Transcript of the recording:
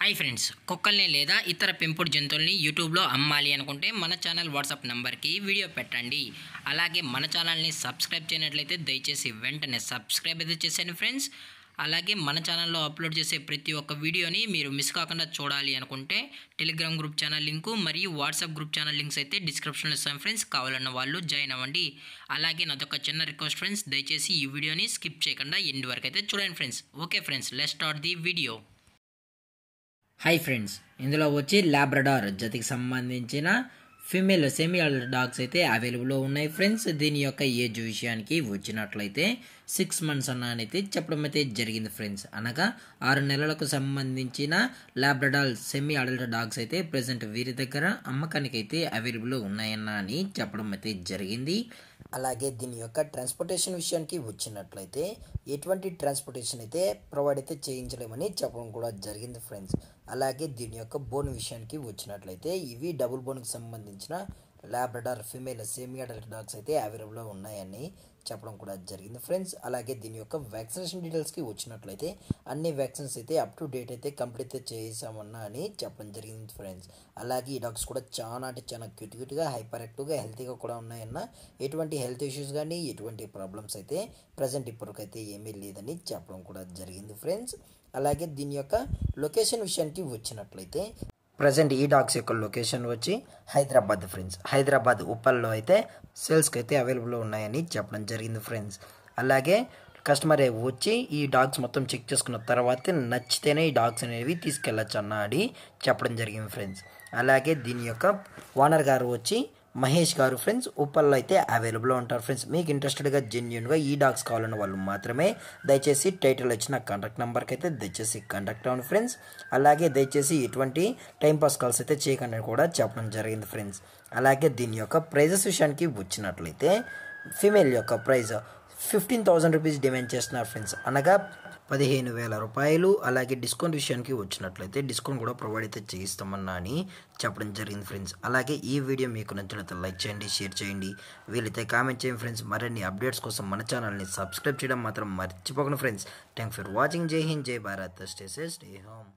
Hi friends, కుక్కల్ని లేదా ఇతర పెంపుడు జంతువుల్ని యూట్యూబ్లో అమ్మాలి అనుకుంటే మన ఛానల్ వాట్సాప్ నెంబర్కి వీడియో పెట్టండి. అలాగే మన ఛానల్ని సబ్స్క్రైబ్ చేయనట్లయితే దయచేసి వెంటనే సబ్స్క్రైబ్ అయితే చేసేయండి ఫ్రెండ్స్. అలాగే మన ఛానల్లో అప్లోడ్ చేసే ప్రతి ఒక్క వీడియోని మీరు మిస్ కాకుండా చూడాలి అనుకుంటే టెలిగ్రామ్ గ్రూప్ ఛానల్ లింకు మరియు వాట్సాప్ గ్రూప్ ఛానల్ లింక్స్ అయితే డిస్క్రిప్షన్లో ఇస్తాను ఫ్రెండ్స్. కావాలన్న వాళ్ళు జాయిన్ అవ్వండి. అలాగే నాదొక చిన్న రిక్వెస్ట్ ఫ్రెండ్స్, దయచేసి ఈ వీడియోని స్కిప్ చేయకుండా ఎండ్ వరకు అయితే చూడండి friends. Okay friends, let's start the video. Hi friends, ఇందులో వచ్చి లాబ్రడార్ జతికి సంబంధించిన ఫీమేల్ సెమీ అడల్ట్ డాగ్స్ అయితే అవైలబుల్లో ఉన్నాయి ఫ్రెండ్స్. దీని యొక్క ఏజ్ విషయానికి వచ్చినట్లయితే 6 months అన్నైతే చెప్పడం అయితే జరిగింది ఫ్రెండ్స్. అనగా 6 నెలలకు సంబంధించిన లాబ్రడార్ సెమీ అడల్ట్ డాగ్స్ అయితే ప్రజెంట్ వీరి దగ్గర అమ్మకానికి అయితే అవైలబుల్లో ఉన్నాయన్న అని చెప్పడం అయితే జరిగింది. అలాగే దీని యొక్క ట్రాన్స్పోర్టేషన్ విషయానికి వచ్చినట్లయితే ఎటువంటి ట్రాన్స్పోర్టేషన్ అయితే ప్రొవైడ్ అయితే చేయించలేమని చెప్పడం కూడా జరిగింది ఫ్రెండ్స్. అలాగే దీని యొక్క బోన్ విషయానికి వచ్చినట్లయితే ఇవి డబుల్ బోన్కి సంబంధించిన Labrador female semi adult dogs అయితే అవైలబుల్లో ఉన్నాయని చెప్పడం కూడా జరిగింది ఫ్రెండ్స్. అలాగే దీని యొక్క వ్యాక్సినేషన్ డీటెయిల్స్కి వచ్చినట్లయితే అన్ని వ్యాక్సిన్స్ అయితే అప్ టు డేట్ అయితే కంప్లీట్ చేసామన్నా అని చెప్పడం జరిగింది ఫ్రెండ్స్. అలాగే ఈ డాగ్స్ కూడా చాలా అంటే చాలా క్యూట్గా హైపర్ యాక్టివ్గా హెల్తీగా కూడా ఉన్నాయన్న ఎటువంటి హెల్త్ ఇష్యూస్ కానీ ఎటువంటి ప్రాబ్లమ్స్ అయితే ప్రజెంట్ ఇప్పటికైతే ఏమీ లేదని చెప్పడం కూడా జరిగింది ఫ్రెండ్స్. అలాగే దీని యొక్క లొకేషన్ విషయానికి వచ్చినట్లయితే ప్రజెంట్ ఈ డాగ్స్ యొక్క లొకేషన్ వచ్చి హైదరాబాద్ ఫ్రెండ్స్. హైదరాబాద్ ఉప్పల్లో అయితే సేల్స్కి అయితే అవైలబుల్లో ఉన్నాయని చెప్పడం జరిగింది ఫ్రెండ్స్. అలాగే కస్టమర్ వచ్చి ఈ డాగ్స్ మొత్తం చెక్ చేసుకున్న తర్వాత నచ్చితేనే ఈ డాగ్స్ అనేవి తీసుకెళ్ళచ్చు అన్నది చెప్పడం జరిగింది ఫ్రెండ్స్. అలాగే దీని యొక్క ఓనర్ గారు వచ్చి మహేష్ గారు ఫ్రెండ్స్ ఉప్పల్లో అయితే అవైలబుల్లో ఉంటారు ఫ్రెండ్స్. మీకు ఇంట్రెస్టెడ్గా జెన్యూన్గా ఈ డాగ్స్ కావాలన్న వాళ్ళు మాత్రమే దయచేసి టైటిల్ వచ్చిన కాంటాక్ట్ నెంబర్కి అయితే దయచేసి కాంటాక్ట్ అవ్వండి ఫ్రెండ్స్. అలాగే దయచేసి ఎటువంటి టైంపాస్ కాల్స్ అయితే చేయకండి కూడా చెప్పడం జరిగింది ఫ్రెండ్స్. అలాగే దీని యొక్క ప్రైజెస్ విషయానికి వచ్చినట్లయితే ఫీమేల్ యొక్క ప్రైజ్ 15,000 రూపీస్ డిమాండ్ చేస్తున్నారు ఫ్రెండ్స్. అనగా 15,000 రూపాయలు. అలాగే డిస్కౌంట్ విషయానికి వచ్చినట్లయితే డిస్కౌంట్ కూడా ప్రొవైడ్ అయితే చేయిస్తామన్నా అని చెప్పడం జరిగింది ఫ్రెండ్స్. అలాగే ఈ వీడియో మీకు నచ్చినట్లయితే లైక్ చేయండి, షేర్ చేయండి, వీలైతే కామెంట్ చేయండి ఫ్రెండ్స్. మరిన్ని అప్డేట్స్ కోసం మన ఛానల్ని సబ్స్క్రైబ్ చేయడం మాత్రం మర్చిపోకండి ఫ్రెండ్స్. Thank for watching. జై హింద్, జై Bharat, stay safe, stay home.